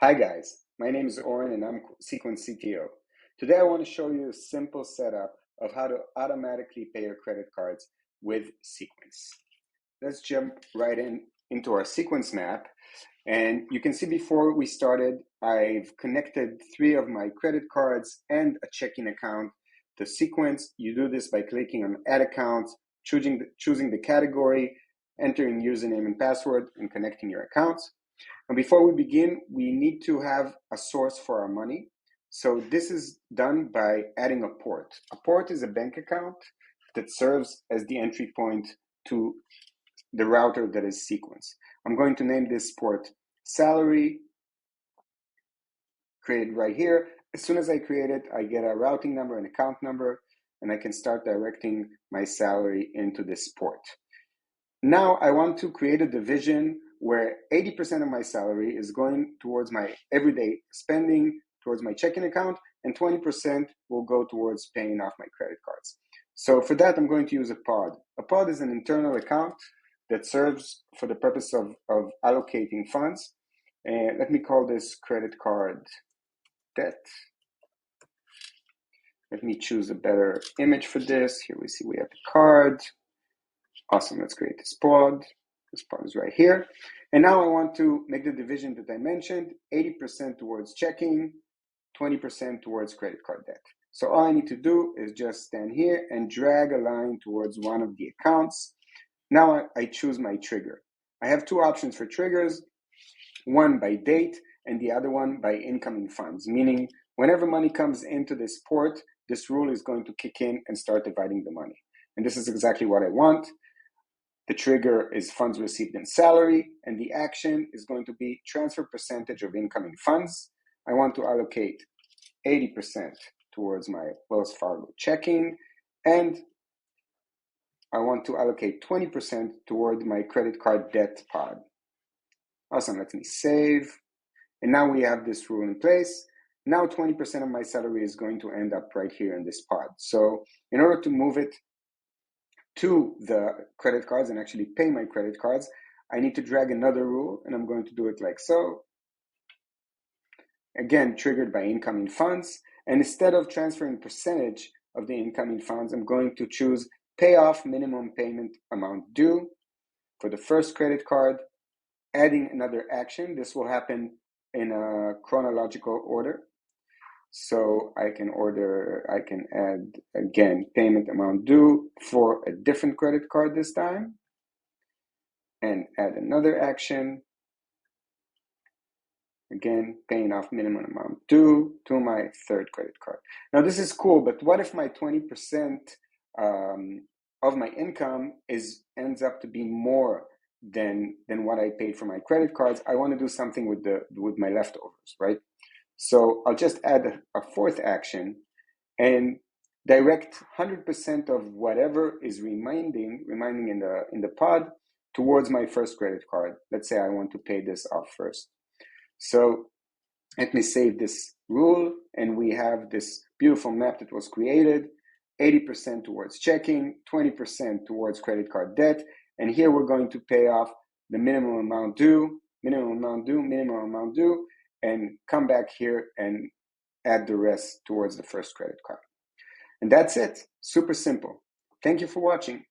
Hi guys, my name is Orin and I'm Sequence CTO. Today I want to show you a simple setup of how to automatically pay your credit cards with Sequence. Let's jump right into our Sequence map. And you can see before we started, I've connected 3 of my credit cards and a checking account to Sequence. You do this by clicking on Add Account, choosing the category, entering username and password, and connecting your accounts. And before we begin, we need to have a source for our money. So this is done by adding a port. A port is a bank account that serves as the entry point to the router that is Sequence. I'm going to name this port salary, create it right here. As soon as I create it, I get a routing number and account number, and I can start directing my salary into this port. Now I want to create a division where 80% of my salary is going towards my everyday spending, towards my checking account, and 20% will go towards paying off my credit cards. So for that, I'm going to use a pod. A pod is an internal account that serves for the purpose of allocating funds. And let me call this credit card debt. Let me choose a better image for this. Here we see we have the card. Awesome, let's create this pod. This pod is right here. And now I want to make the division that I mentioned, 80% towards checking, 20% towards credit card debt. So all I need to do is just stand here and drag a line towards one of the accounts. Now I choose my trigger. I have 2 options for triggers, one by date and the other one by incoming funds, meaning whenever money comes into this port, this rule is going to kick in and start dividing the money. And this is exactly what I want. The trigger is funds received in salary, and the action is going to be transfer percentage of incoming funds. I want to allocate 80% towards my Wells Fargo checking, and I want to allocate 20% toward my credit card debt pod. Awesome, let me save. And now we have this rule in place. Now 20% of my salary is going to end up right here in this pod. So in order to move it to the credit cards and actually pay my credit cards, I need to drag another rule, and I'm going to do it like so. Again, triggered by incoming funds. And instead of transferring percentage of the incoming funds, I'm going to choose payoff minimum payment amount due for the first credit card, adding another action. This will happen in a chronological order. So I can add, again, payment amount due for a different credit card this time, and add another action. Again, paying off minimum amount due to my third credit card. Now this is cool, but what if my 20% of my income ends up to be more than what I paid for my credit cards? I want to do something with my leftovers, right? So I'll just add a 4th action and direct 100% of whatever is remaining in the pod towards my first credit card. Let's say I want to pay this off first. So let me save this rule, and we have this beautiful map that was created, 80% towards checking, 20% towards credit card debt, and here we're going to pay off the minimum amount due, and come back here and add the rest towards the first credit card. And that's it. Super simple. Thank you for watching.